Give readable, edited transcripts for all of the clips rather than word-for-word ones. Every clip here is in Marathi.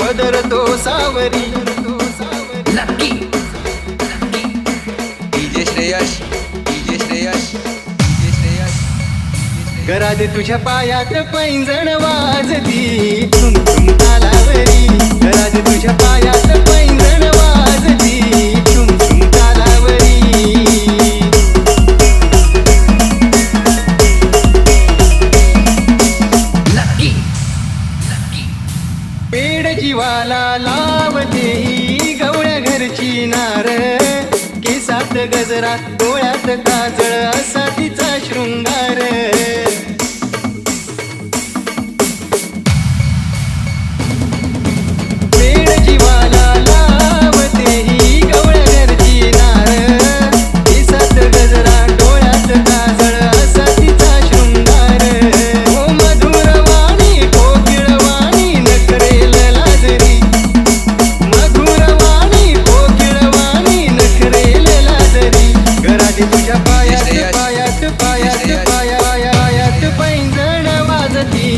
पदर तो सावरी. नक्की DJ Shreyash DJ Shreyash DJ Shreyash गराज तुझ्या पायात पैंजण वाजती झुम झुम तालावरी. गराज तुझ्या पायात पैंजण वाजती झुम झुम तालावरी. नक्की नक्की पेड जीवाला लावते ही गवळ्या घरची नार. केसात गजरा डोळ्यात काजळ असा तिचा शृंगार. पेड जीवाला लावते ही गवळ्या घरची नार. केसात गजरा डोळ्यात काजळ असा तिचा शृंगार. ओ मधुरवाणी कोकिळवाणी नखरेल लाजरी. मधुरवाणी कोकिळवाणी नखरेल लाजरी. गराज तुझ्या पायात पायात पायात पायात पैंजण वाजती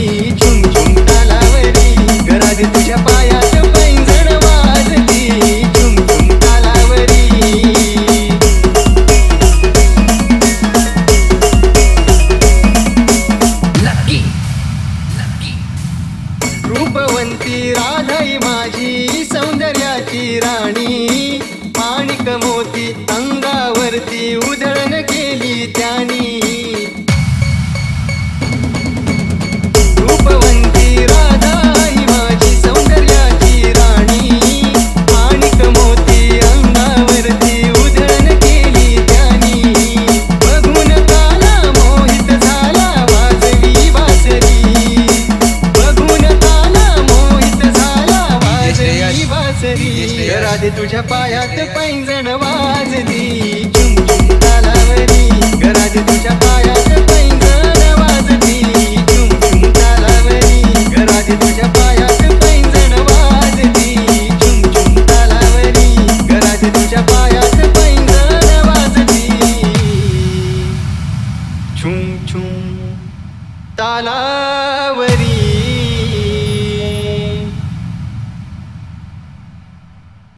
झुम झुम तालावरी. गराज तुझ्या पायात पैंजण वाजती झुम झुम तालावरी. नक्की नक्की रूपवंती राधाई माझी सौंदर्याची राणी. माणिक मोती अंगावरती उधळण केली त्यानी. रूपवंती राधाई माझी सौंदर्याची राणी. माणिक मोती अंगावरती उधळण केली त्यानी. बघून काला मोहित झाला वाजवी बासरी. बघून काला मोहित झाला वाजवी बासरी. गराज तुझ्या पायात पैंजण वाजती झुम झुम तालावरी. गराज तुझ्या पायात पैंजण वाजती झुम झुम तालावरी. गराज तुझ्या पायात पैंजण वाजती झुम झुम तालावरी. गराज तुझ्या पायात पैंजण वाजती झुम झुम ताला